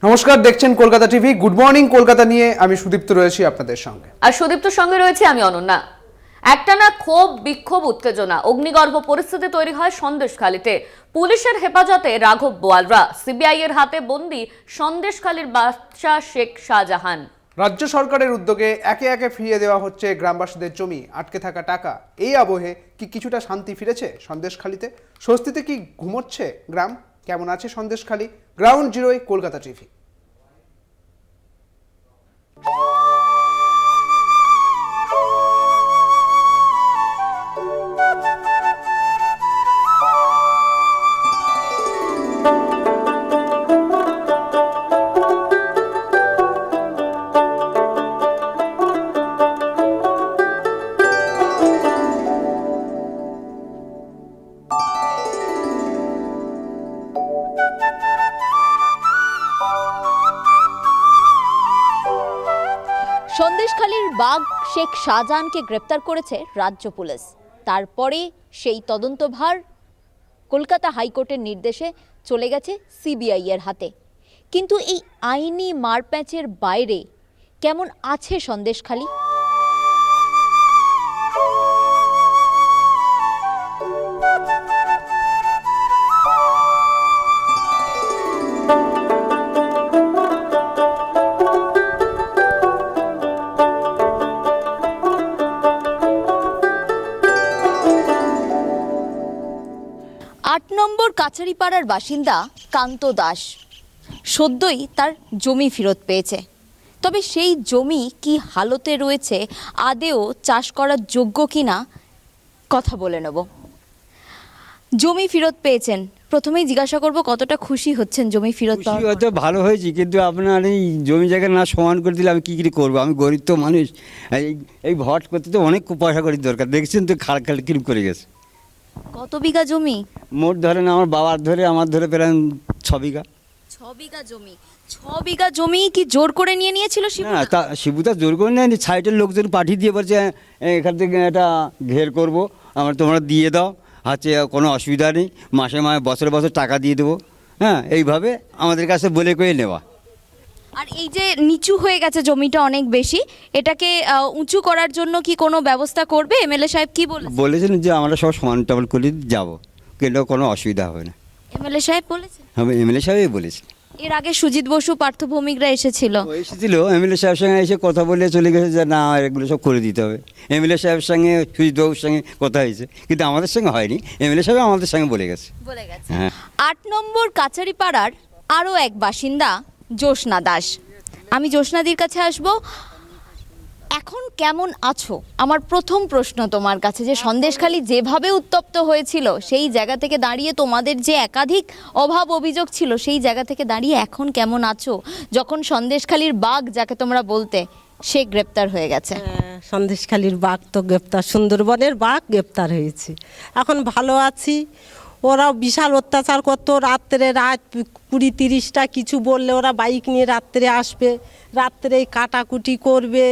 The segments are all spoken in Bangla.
নমস্কার, দেখছেন Kolkata TV. Good morning Kolkata নিয়ে আমি সুদীপ্ত রয়েছি আপনাদের সঙ্গে। আর সুদীপ্তর সঙ্গে রয়েছে আমি অনন্যা। একটানা ক্ষোভ, বিক্ষোভ, উত্তেজনা, অগ্নিগর্ভ পরিস্থিতি তৈরি হয় সন্দেশখালীতে। পুলিশের হেফাজতে রাঘব বোয়ালরা, সিবিআই এর হাতে বন্দী সন্দেশখালীর বাদশা শেখ শাহজাহান। রাজ্য সরকারের উদ্যোগে একে একে ফিরিয়ে দেওয়া হচ্ছে গ্রামবাসীদের জমি, আটকে থাকা টাকা। এই আবহে কি কিছুটা শান্তি ফিরেছে সন্দেশখালীতে? স্বস্তিতে কি ঘুমোচ্ছে গ্রাম? কেমন আছে সন্দেশখালী? গ্রাউন্ড জিরোয় কলকাতা টিভি। সন্দেশখালীর বাঘ শেখ শাহজাহানকে গ্রেপ্তার করেছে রাজ্য পুলিশ। তারপরে সেই তদন্তভার কলকাতা হাইকোর্টের নির্দেশে চলে গেছে সিবিআই এর হাতে। কিন্তু এই আইনি মারপ্যাচের বাইরে কেমন আছে সন্দেশখালী? 8 নম্বর কাছারিপাড়ার বাসিন্দা কান্ত দাস সদ্যই তার জমি ফেরত পেয়েছে। তবে সেই জমি কি হালতে রয়েছে, আদেও চাষ করার যোগ্য কিনা কথা বলে নেব। জমি ফেরত পেয়েছেন, প্রথমেই জিজ্ঞাসা করব কতটা খুশি হচ্ছেন জমি ফেরত পাওয়ার? হয়তো ভালো হয়েছি, কিন্তু আপনার এই জমি জায়গা না সমান করে দিলে আমি কী কী করবো? আমি গরিব তো মানুষ। এই ভট করতে তো অনেক পয়সা করি দরকার। দেখছেন তো খাল কিরম করে গেছে। কত বিঘা জমি? মোট ধরেন আমার বাবার ধরে আমার ধরে প্রায় 6 বিঘা। 6 বিঘা জমি। 6 বিঘা জমি কি জোর করে নিয়েছিল শিবু? না, তা শিবুদা জোর করে নেয়নি। সাইডের লোকজন পাঠিয়ে দিয়ে বলছে এখান থেকে একটা ঘের করবো, আমার তোমরা দিয়ে দাও, হচ্ছে কোনো অসুবিধা নেই, মাসে বছরে বছর টাকা দিয়ে দেবো। হ্যাঁ, এইভাবে আমাদের কাছে বলে করে নেওয়া। আর এই যে নিচু হয়ে গেছে জমিটা অনেক বেশি, এটাকে উঁচু করার জন্য কি কোনো ব্যবস্থা করবে? এমএলএ সাহেব কি বলেছেন যে আমরা সব সমান টমান করে যাবো, কিন্তু কোনো অসুবিধা হবে না। এমএলএ সাহেব বলেছেন? হ্যাঁ, এমএলএ সাহেবই বলেছে। এর আগে সুজিত বসু, পার্থ ভৌমিকরা এসেছিল। এসেছিল, এমএলএ সাহেবের সঙ্গে এসে কথা বলে চলে গেছে যে না, এগুলো সব করে দিতে হবে। এমএলএ সাহেবের সঙ্গে সুজিত বাবুর সঙ্গে কথা হয়েছে, কিন্তু আমাদের সঙ্গে হয়নি। এমএলএ সাহেব আমাদের সঙ্গে বলে গেছে। হ্যাঁ। 8 নম্বর কাছারিপাড়ার আরও এক বাসিন্দা জ্যোৎস্না দাস। আমি জ্যোৎস্নাদির কাছে আসব। এখন কেমন আছো? আমার প্রথম প্রশ্ন তোমার কাছে, যে সন্দেশখালী যেভাবে উত্তপ্ত হয়েছিল সেই জায়গা থেকে দাঁড়িয়ে তোমাদের যে একাধিক অভাব অভিযোগ ছিল, সেই জায়গা থেকে দাঁড়িয়ে এখন কেমন আছো যখন সন্দেশখালীর বাঘ যাকে তোমরা বলতে সে গ্রেপ্তার হয়ে গেছে? সন্দেশখালীর বাঘ তো গ্রেপ্তার, সুন্দরবনের বাঘ গ্রেপ্তার হয়েছে। এখন ভালো আছি। ওরাও বিশাল অত্যাচার করতো। রাত 20-30টা কিছু বললে ওরা বাইক নিয়ে রাত্রে আসবে, রাত্রে কাটাকুটি করবে,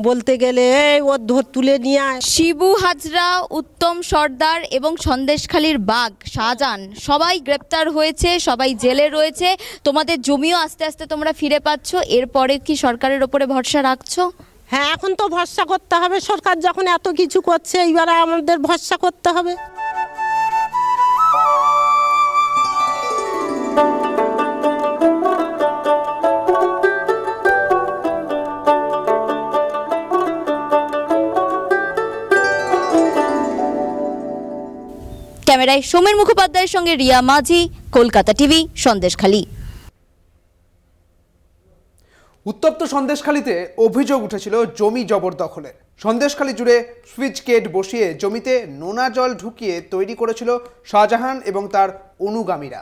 বলতে গেলে এই ওর তুলে নিয়ে আয়। শিবু হাজরা, উত্তম সর্দার এবং সন্দেশখালীর বাঘ শাহজাহান সবাই গ্রেপ্তার হয়েছে, সবাই জেলে রয়েছে। তোমাদের জমিও আস্তে আস্তে তোমরা ফিরে পাচ্ছ। এরপরে কি সরকারের ওপরে ভরসা রাখছো? হ্যাঁ, এখন তো ভরসা করতে হবে। সরকার যখন এত কিছু করছে, এইবারে আমাদের ভরসা করতে হবে। ক্যামেরায় সোমের মুখোপাধ্যায়ের সঙ্গে রিয়া মাঝি, কলকাতা টিভি, সন্দেশখালী। উত্তপ্ত সন্দেশখালীতে অভিযোগ উঠেছিল জমি জবরদখলের। সন্দেশখালী জুড়ে সুইচ গেট বসিয়ে জমিতে নোনা জল ঢুকিয়ে তৈরি করেছিল শাহজাহান এবং তার অনুগামীরা।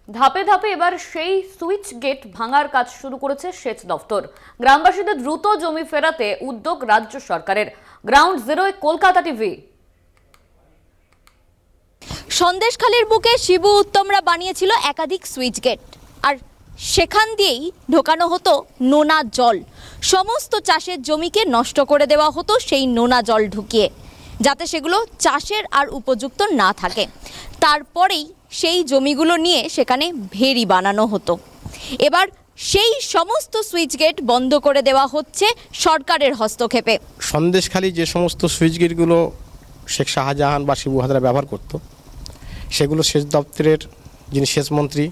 ধাপে ধাপে এবার সেই সুইচ গেট ভাঙার কাজ শুরু করেছে সেচ দফতর। গ্রামবাসীদের দ্রুত জমি ফেরাতে উদ্যোগ রাজ্য সরকারের। গ্রাউন্ড জিরোয় কলকাতা টিভি। সন্দেশখালীর বুকে শিবু উত্তমরা বানিয়েছিল একাধিক সুইচ গেট, আর সেখান দিয়েই ঢোকানো হতো নোনা জল। সমস্ত চাষের জমিকে নষ্ট করে দেওয়া হতো সেই নোনা জল ঢুকিয়ে, যাতে সেগুলো চাষের আর উপযুক্ত না থাকে। তারপরেই সেই জমিগুলো নিয়ে সেখানে ভেরি বানানো হতো। এবার সেই সমস্ত সুইচ গেট বন্ধ করে দেওয়া হচ্ছে সরকারের হস্তক্ষেপে। সন্দেশখালী যে সমস্ত সুইচ গেটগুলো শেখ শাহজাহান বা শিবু হাজরা ব্যবহার করত, সেগুলো সেচ দপ্তরের যিনি সেচ মন্ত্রী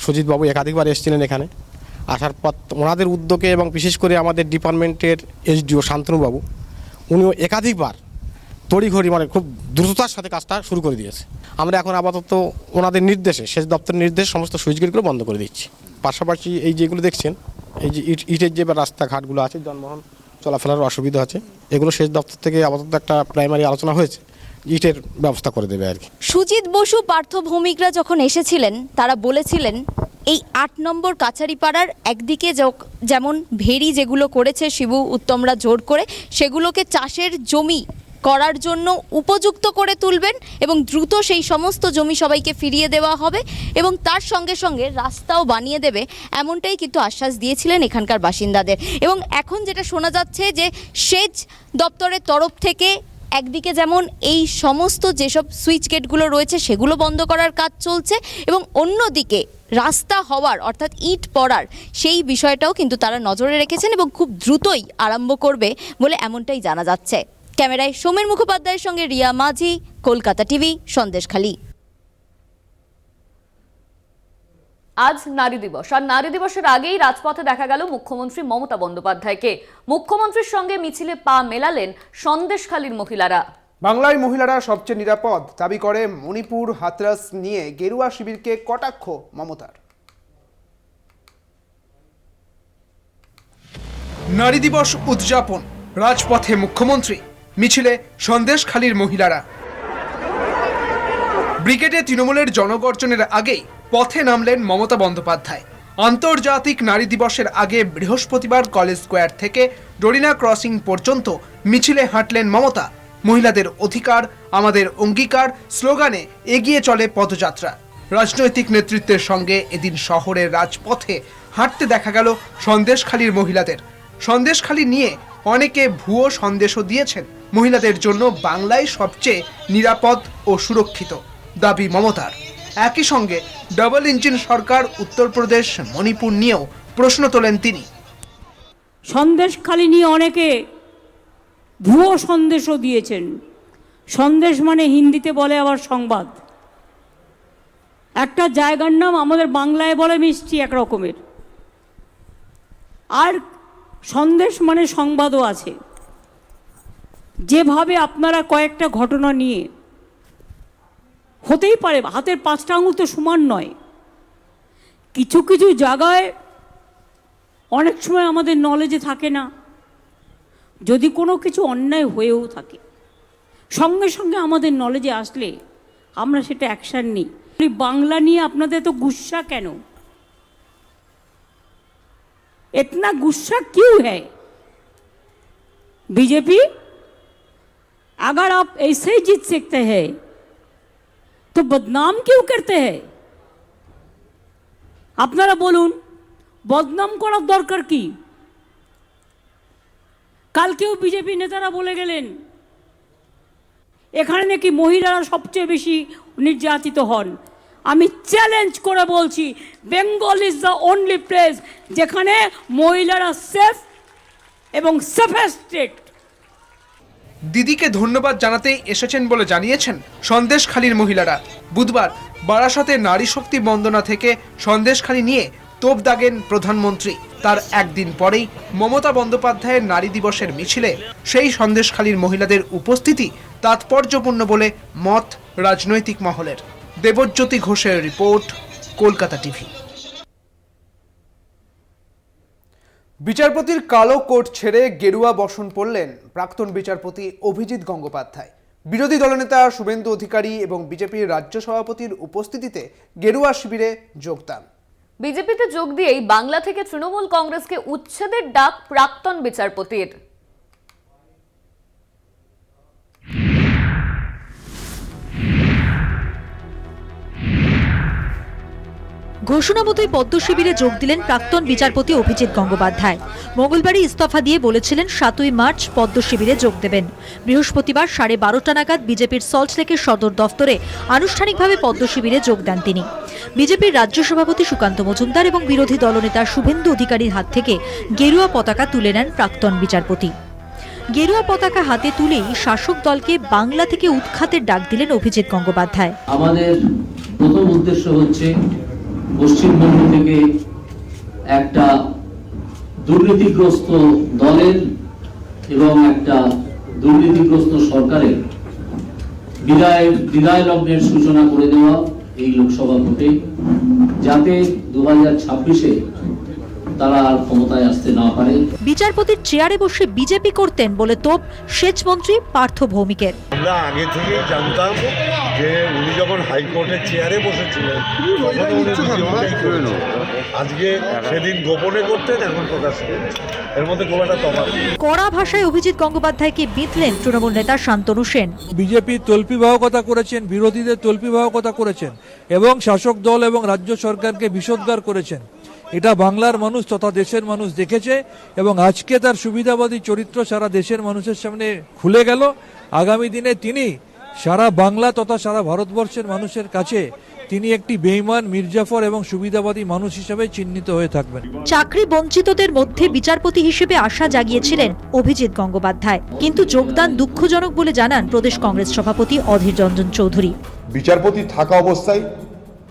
সুজিতবাবু একাধিকবার এসেছিলেন এখানে। আসার পর ওনাদের উদ্যোগে এবং বিশেষ করে আমাদের ডিপার্টমেন্টের এসডিও শান্তনুবাবু, উনিও একাধিকবার তড়িঘড়ি মানে খুব দ্রুততার সাথে কাজটা শুরু করে দিয়েছে। আমরা এখন আপাতত ওনাদের নির্দেশে, সেচ দপ্তরের নির্দেশে সমস্ত সুইচ গেটগুলো বন্ধ করে দিচ্ছি। পাশাপাশি এই যেগুলো দেখছেন, এই যে ইটের যে রাস্তাঘাটগুলো আছে, যানবাহন চলাফেরার অসুবিধা আছে, এগুলো সেচ দপ্তর থেকে আপাতত একটা প্রাইমারি আলোচনা হয়েছে, ইটের ব্যবস্থা করে দেবে আর কি। সুজিত বসু পার্থ ভৌমিকরা যখন এসেছিলেন তারা বলেছিলেন এই ৮ নম্বর কাছারিপাড়ার একদিকে যেমন ভেরি যেগুলো করেছে শিবু উত্তমরা জোর করে, সেগুলোকে চাষের জমি করার জন্য উপযুক্ত করে তুলবেন এবং দ্রুত সেই সমস্ত জমি সবাইকে ফিরিয়ে দেওয়া হবে এবং তার সঙ্গে সঙ্গে রাস্তাও বানিয়ে দেবে, এমনটাই কিন্তু আশ্বাস দিয়েছিলেন এখানকার বাসিন্দাদের। এবং এখন যেটা শোনা যাচ্ছে যে সেচ দপ্তরের তরফ থেকে একদিকে যেমন এই সমস্ত যেসব সুইচ গেটগুলো রয়েছে সেগুলো বন্ধ করার কাজ চলছে এবং অন্যদিকে রাস্তা হওয়ার অর্থাৎ ইট পড়ার সেই বিষয়টাও কিন্তু তারা নজরে রেখেছেন এবং খুব দ্রুতই আরম্ভ করবে বলে এমনটাই জানা যাচ্ছে। ক্যামেরায় সমীর মুখোপাধ্যায়ের সঙ্গে রিয়া মাঝি, কলকাতা টিভি, সন্দেশখালী। আজ নারী দিবস, আর নারী দিবসের আগেই রাজপথে দেখা গেল মুখ্যমন্ত্রী মমতা বন্দ্যোপাধ্যায়কে। মুখ্যমন্ত্রীর সঙ্গে মিছিলে পা মেলালেন সন্দেশখালীর মহিলারা। বাংলায় মহিলারা সবচেয়ে নিরাপদ দাবি করে মণিপুর হাতরাস নিয়ে গেরুয়া শিবিরকে কটাক্ষ মমতার। নারী দিবস উদযাপন, রাজপথে মুখ্যমন্ত্রী, মিছিলে সন্দেশখালীর মহিলারা। ব্রিগেডে তৃণমূলের জনগর্জনের আগেই পথে নামলেন মমতা বন্দ্যোপাধ্যায়। আন্তর্জাতিক নারী দিবসের আগে বৃহস্পতিবার কলেজ স্কোয়ার থেকে ডোরিনা ক্রসিং পর্যন্ত মিছিলে হাঁটলেন মমতা। মহিলাদের অধিকার আমাদের অঙ্গীকার স্লোগানে এগিয়ে চলে পদযাত্রা। রাজনৈতিক নেতৃত্বের সঙ্গে এদিন শহরের রাজপথে হাঁটতে দেখা গেল সন্দেশখালীর মহিলাদের। সন্দেশখালী নিয়ে অনেকে ভুয়ো সন্দেশও দিয়েছেন। মহিলাদের জন্য বাংলায় সবচেয়ে নিরাপদ ও সুরক্ষিত দাবি মমতার। একই সঙ্গে ডাবল ইঞ্জিন সরকার উত্তরপ্রদেশ মণিপুর নিয়েও প্রশ্ন তোলেন তিনি। সন্দেশখালী নিয়ে অনেকে ভুয়ো সন্দেশও দিয়েছেন। সন্দেশ মানে হিন্দিতে বলে আবার সংবাদ। একটা জায়গার নাম আমাদের বাংলায় বলে মিষ্টি এক রকমের, আর সন্দেশ মানে সংবাদও আছে। যেভাবে আপনারা কয়েকটা ঘটনা নিয়ে, হতেই পারে হাতের 5টা আঙুল তো সমান নয়, কিছু কিছু জায়গায় অনেক সময় আমাদের নলেজে থাকে না, যদি কোনো কিছু অন্যায় হয়েও থাকে সঙ্গে সঙ্গে আমাদের নলেজে আসলে আমরা সেটা অ্যাকশান নিই। বাংলা নিয়ে আপনাদের তো গুस्সা কেন? इतना गुस्सा क्यों है? बीजेपी अगर आप ऐसे ही जीत सकते हैं तो बदनाम क्यों करते हैं? আপনারা বলুন, বদনাম করার দরকার কি? কালকেও বিজেপি নেতারা বলে গেলেন এখানে নাকি মহিলারা সবচেয়ে বেশি নির্যাতিত হন। আমি চ্যালেঞ্জ করে বলছি, Bengal is the only place যেখানে মহিলারা সেফ এবং সেফেস্ট স্টেট। দিদিকে ধন্যবাদ জানাতেই এসেছেন বলে জানিয়েছেন সন্দেশখালীর মহিলারা। বুধবার বারাসতে নারী শক্তি বন্দনা থেকে সন্দেশখালী নিয়ে তোপ দাগেন প্রধানমন্ত্রী। তার একদিন পরেই মমতা বন্দ্যোপাধ্যায়ের নারী দিবসের মিছিলে সেই সন্দেশখালীর মহিলাদের উপস্থিতি তাৎপর্যপূর্ণ বলে মত রাজনৈতিক মহলের। দেবজ্যোতি ঘোষের রিপোর্ট, কলকাতা টিভি। বিচারপতির কালো কোট ছেড়ে গেরুয়া বসন পড়লেন প্রাক্তন বিচারপতি অভিজিৎ গঙ্গোপাধ্যায়। বিরোধী দলনেতা শুভেন্দু অধিকারী এবং বিজেপির রাজ্য সভাপতির উপস্থিতিতে গেরুয়া শিবিরে যোগদান। বিজেপিতে যোগ দিয়েই বাংলা থেকে তৃণমূল কংগ্রেসকে উচ্ছেদের ডাক প্রাক্তন বিচারপতির। ঘোষণা মতোই পদ্ম শিবিরে যোগ দিলেন প্রাক্তন বিচারপতি অভিজিৎ গঙ্গোপাধ্যায়। মঙ্গলবারই ইস্তফা দিয়ে বলেছিলেন 7ই মার্চ পদ্ম শিবিরে যোগ দেবেন। বৃহস্পতিবার 12:30 নাগাদ বিজেপির সল্টলেকের সদর দফতরে আনুষ্ঠানিকভাবে পদ্ম শিবিরে যোগ দেন তিনি। বিজেপির রাজ্য সভাপতি সুকান্ত মজুমদার এবং বিরোধী দলনেতা শুভেন্দু অধিকারীর হাত থেকে গেরুয়া পতাকা তুলে নেন প্রাক্তন বিচারপতি। গেরুয়া পতাকা হাতে তুলেই শাসক দলকে বাংলা থেকে উৎখাতের ডাক দিলেন অভিজিৎ গঙ্গোপাধ্যায়। আমাদের প্রথম উদ্দেশ্য হচ্ছে পশ্চিমবঙ্গ থেকে একটা দুর্নীতিগ্রস্ত দলের এবং একটা দুর্নীতিগ্রস্ত সরকারের বিদায় লগ্নের সূচনা করে দেওয়া এই লোকসভা ভোটে, যাতে 2026-এ তারা আর ক্ষমতায় আসতে না পারে। বিচারপতির চেয়ারে বসে বিজেপি করতেন বলে তোপ সেচ মন্ত্রী পার্থ ভৌমিকের। আমরা আগে থেকেই জানতাম যে উনি যখন হাইকোর্টের চেয়ারে বসেছিলেন তখন উনি বিজেপিটাই করেন। আজকে সেদিন গোপনে করতেন, এখন প্রকাশ করতেন, এর মধ্যে খুব একটা তফাৎ। কড়া ভাষায় অভিজিৎ গঙ্গোপাধ্যায়কে বিঁধলেন তৃণমূল নেতা শান্তনু সেন। বিজেপি তল্পিবাহকতা করেছেন, বিরোধীদের তল্পিবাহকতা করেছেন এবং শাসক দল এবং রাজ্য সরকারকে বিষোদ্গার করেছেন। এটা বাংলার মানুষ তথা দেশের মানুষ দেখেছে এবং আজকে তার সুবিধাবাদী চরিত্র সারা দেশের মানুষের সামনে খুলে গেল। আগামী দিনে তিনি সারা বাংলা তথা সারা ভারতবর্ষের মানুষের কাছে তিনি একটি বেঈমান, মির্জাফর এবং সুবিধাবাদী মানুষ হিসেবে চিহ্নিত হয়ে থাকবেন। চাকরি বঞ্চিতদের মধ্যে বিচারপতি হিসেবে আশা জাগিয়েছিলেন অভিজিৎ গঙ্গোপাধ্যায়, কিন্তু যোগদান দুঃখজনক বলে জানান প্রদেশ কংগ্রেস সভাপতি অধীর রঞ্জন চৌধুরী। বিচারপতি থাকা অবস্থায়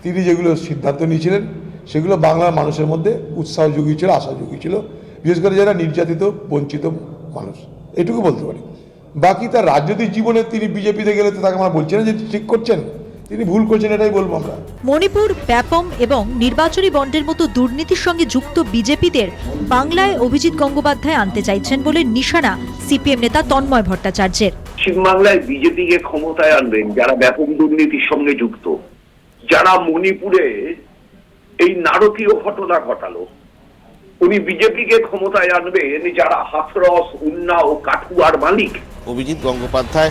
তিনি যেগুলো সিদ্ধান্ত নিয়েছিলেন সেগুলো বাংলার মানুষের মধ্যে উৎসাহ জুগিয়েছিল, আশা জুগিয়েছিল, বিশেষ করে যারা নির্যাতিত বঞ্চিত মানুষ, এটুকু বলতে পারি। বাকি তার রাজনৈতিক জীবনে তিনি বিজেপিতে গেলে তো তাকে আমরা বলছি না যে ঠিক করছেন, তিনি ভুল করছেন, এটাই বলবো আমরা। মণিপুর, ব্যাপম এবং নির্বাচনী বন্ডের মতো দুর্নীতির সঙ্গে যুক্ত বিজেপিদের বাংলায় অভিজিৎ গঙ্গোপাধ্যায় আনতে চাইছেন বলে নিশানা সিপিএম নেতা তন্ময় ভট্টাচার্যের। পশ্চিমবাংলায় বিজেপিকে ক্ষমতায় আনবেন যারা ব্যাপক দুর্নীতির সঙ্গে যুক্ত, যারা মণিপুরে এই নারকীয় ঘটনা ঘটালো। উনি বিজেপিকে ক্ষমতায় আনবেন যারা হাথরস, উন্নাও, কাঠুয়ার মালিক। অভিজিৎ গঙ্গোপাধ্যায়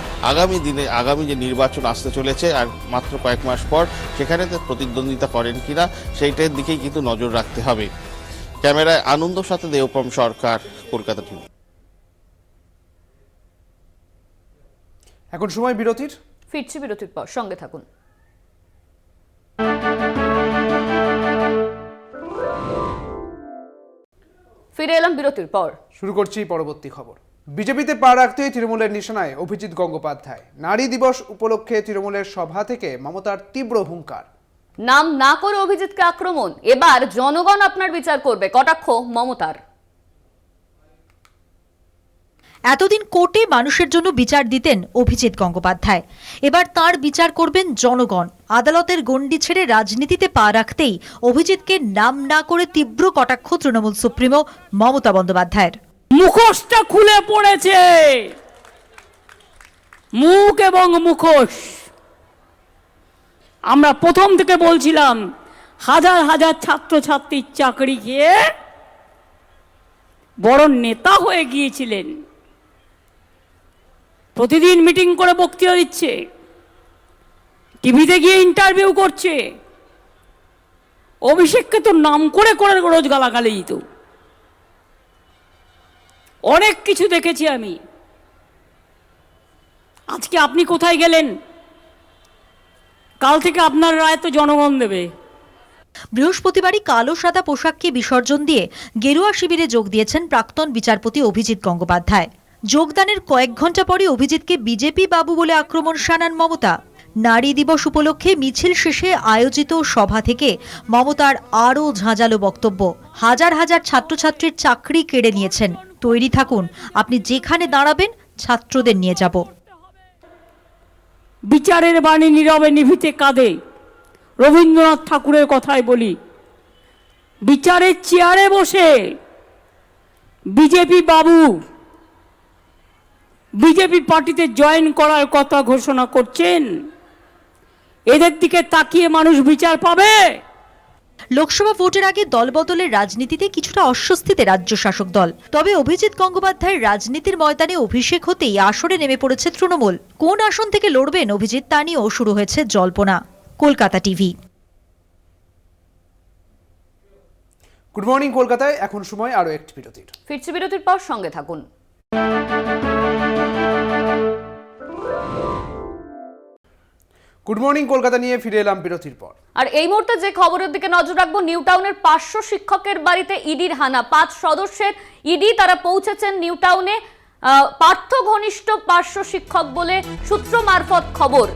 আগামী যে নির্বাচন আসতে চলেছে আর মাত্র কয়েক মাস পর, সেখানে প্রতিদ্বন্দ্বিতা করেন কিনা সেইটার দিকেই কিন্তু নজর রাখতে হবে। ক্যামেরায় আনন্দর সাথে দেবপ্রম সরকার, কলকাতা টিভি। এখন সময় বিরতির। ফিরছি বিরতির পর, সঙ্গে থাকুন। ফিরে এলাম বিরতির পর। শুরু করছি পরবর্তী খবর। বিজেপিতে পা রাখতেই তৃণমূলের নিশানায় অভিজিৎ গঙ্গোপাধ্যায়। নারী দিবস উপলক্ষে তৃণমূলের সভা থেকে মমতার তীব্র হুঙ্কার। নাম না করে অভিজিৎকে আক্রমণ, এবার জনগণ আপনার বিচার করবে, কটাক্ষ মমতার। এতদিন কোর্টে মানুষের জন্য বিচার দিতেন অভিজিৎ গঙ্গোপাধ্যায়, এবার তার বিচার করবেন জনগণ। আদালতের গণ্ডি ছেড়ে রাজনীতিতে পা রাখতেই অভিজিৎকে নাম না করে তীব্র কটাক্ষ তৃণমূল সুপ্রিমো মমতা বন্দ্যোপাধ্যায়ের। মুখোশটা খুলে পড়েছে, মুখ এবং মুখোশ। আমরা প্রথম থেকে বলছিলাম হাজার হাজার ছাত্রছাত্রীর চাকরি খেয়ে বড় নেতা হয়ে গিয়েছিলেন, প্রতিদিন মিটিং করে বক্তৃতা দিচ্ছে, টিভিতে গিয়ে ইন্টারভিউ করছে। অভিষেককে তো নাম করে করে রোজ গালাগালি দিত। অনেক কিছু দেখেছি আমি। আজকে আপনি কোথায় গেলেন? কাল থেকে আপনার রায় তো জনগণ দেবে। বৃহস্পতিবারই কালো সাদা পোশাককে বিসর্জন দিয়ে গেরুয়া শিবিরে যোগ দিয়েছেন প্রাক্তন বিচারপতি অভিজিৎ গঙ্গোপাধ্যায়। যোগদানের কয়েক ঘন্টা পরে অভিজিৎকে বিজেপি বাবু বলে আক্রমণ শানান মমতা। নারী দিবস উপলক্ষে মিছিল শেষে আয়োজিত সভা থেকে মমতার আরও ঝাঁঝালো বক্তব্য। হাজার হাজার ছাত্রছাত্রীর চাকরি কেড়ে নিয়েছেন, তৈরি থাকুন, আপনি যেখানে দাঁড়াবেন ছাত্রদের নিয়ে যাব। বিচারের বাণী নীরবে নিভিতে কাঁদে, রবীন্দ্রনাথ ঠাকুরের কথাই বলি। বিচারের চেয়ারে বসে বিজেপি বাবু বিজেপি পার্টিতে জয়েন করার কথা ঘোষণা করছেন। এদের দিকে তাকিয়ে মানুষ বিচার পাবে। লোকসভা ভোটের আগে দলবদলের রাজনীতিতে কিছুটা অস্বস্তিতে রাজ্য শাসক দল। তবে অভিজিৎ গঙ্গোপাধ্যায়ের রাজনীতির ময়দানে অভিষেক হতেই আসরে নেমে পড়েছে তৃণমূল। কোন আসন থেকে লড়বেন অভিজিৎ তা নিয়েও শুরু হয়েছে জল্পনা। কলকাতা টিভি। গুড মর্নিং কলকাতায় এখন সময় আরো একটি বিরতির। ফিরছি বিরতির পর, সঙ্গে থাকুন। গুড মর্নিং কলকাতা নিয়ে ফিরে এলাম বিরতির পর। আর এই মুহূর্তে যে খবরের দিকে নজর রাখবো, নিউ টাউনের 500 শিক্ষকের বাড়িতে ইডির হানা। 5 সদস্যের ইডি তারা পৌঁছেছেন নিউ টাউনে। পার্থ ঘনিষ্ঠ 500 শিক্ষক বলে সূত্র মারফত খবর।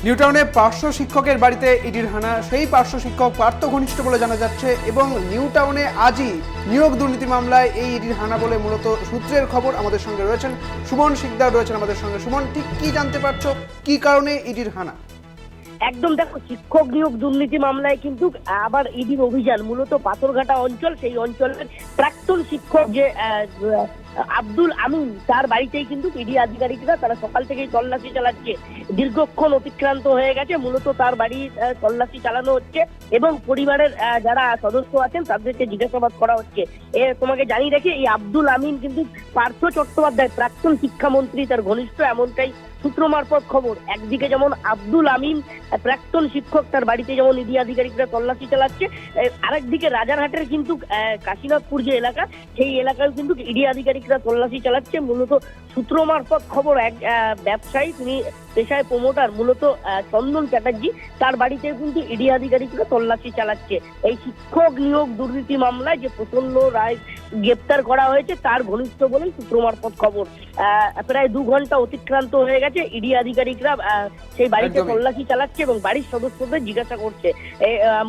নিউ টাউনে 500 শিক্ষকের বাড়িতে ইডির হানা। সেই 500 শিক্ষক পার্থ ঘনিষ্ঠ বলে জানা যাচ্ছে এবং নিউ টাউনে আজই নিয়োগ দুর্নীতি মামলায় এই ইডির হানা বলে মূলত সূত্রের খবর। আমাদের সঙ্গে রয়েছেন সুমন শিকদার, রয়েছেন আমাদের সঙ্গে। সুমন, ঠিক কি জানতে পারছো, কি কারণে ইডির হানা? একদম দেখো, শিক্ষক নিয়োগ দুর্নীতি মামলায় কিন্তু আবার ইডির অভিযান। মূলত পাথরঘাটা অঞ্চল, সেই অঞ্চলের প্রাক্তন শিক্ষক যে আব্দুল আমিন, তার বাড়িতেই কিন্তু ইডি আধিকারিকরা তারা সকাল থেকেই তল্লাশি চালাচ্ছে। দীর্ঘক্ষণ অতিক্রান্ত হয়ে গেছে, মূলত তার বাড়ি তল্লাশি চালানো হচ্ছে এবং পরিবারের যারা সদস্য আছেন তাদেরকে জিজ্ঞাসাবাদ করা হচ্ছে। তোমাকে জানিয়ে রেখে, এই আব্দুল আমিন কিন্তু পার্থ চট্টোপাধ্যায় প্রাক্তন শিক্ষামন্ত্রী, তার ঘনিষ্ঠ, এমনটাই সূত্র মারফত খবর। একদিকে যেমন আব্দুল আমিন প্রাক্তন শিক্ষক, তার বাড়িতে যেমন ইডি আধিকারিকরা তল্লাশি চালাচ্ছে, আরেকদিকে রাজারহাটের কিন্তু কাশীনাথপুর যে এলাকা, সেই এলাকায় কিন্তু ইডি আধিকারিকরা তল্লাশি চালাচ্ছে। মূলত সূত্র মারফত খবর, এক ব্যবসায়ী, তিনি পেশায় প্রমোটার, মূলত চন্দন চ্যাটার্জি, তার বাড়িতে কিন্তু ইডি আধিকারিকরা তল্লাশি চালাচ্ছে। এই শিক্ষক নিয়োগ দুর্নীতি মামলায় যে প্রচন্ড রায় গ্রেপ্তার করা হয়েছে তার ঘনিষ্ঠ বলেই সূত্র মারফত খবর। প্রায় 2 ঘন্টা অতিক্রান্ত হয়ে গেছে, ইডি আধিকারিকরা সেই বাড়িতে তল্লাশি চালাচ্ছে এবং বাড়ির সদস্যদের জিজ্ঞাসা করছে।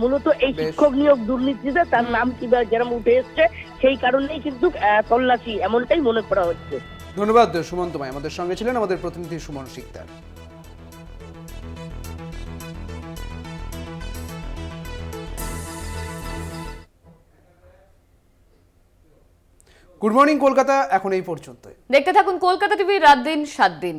মূলত এই শিক্ষক নিয়োগ দুর্নীতিতে তার নাম কিভাবে যেরকম উঠে এসছে, সেই কারণেই কিন্তু তল্লাশি, এমনটাই মনে করা হচ্ছে। ধন্যবাদ সুমন, তোমায়। আমাদের সঙ্গে ছিলেন আমাদের প্রতিনিধি সুমন শিকদার। গুড মর্নিং কলকাতা এখন এই পর্যন্তই। দেখতে থাকুন কলকাতা টিভি, রাত দিন 7 দিন।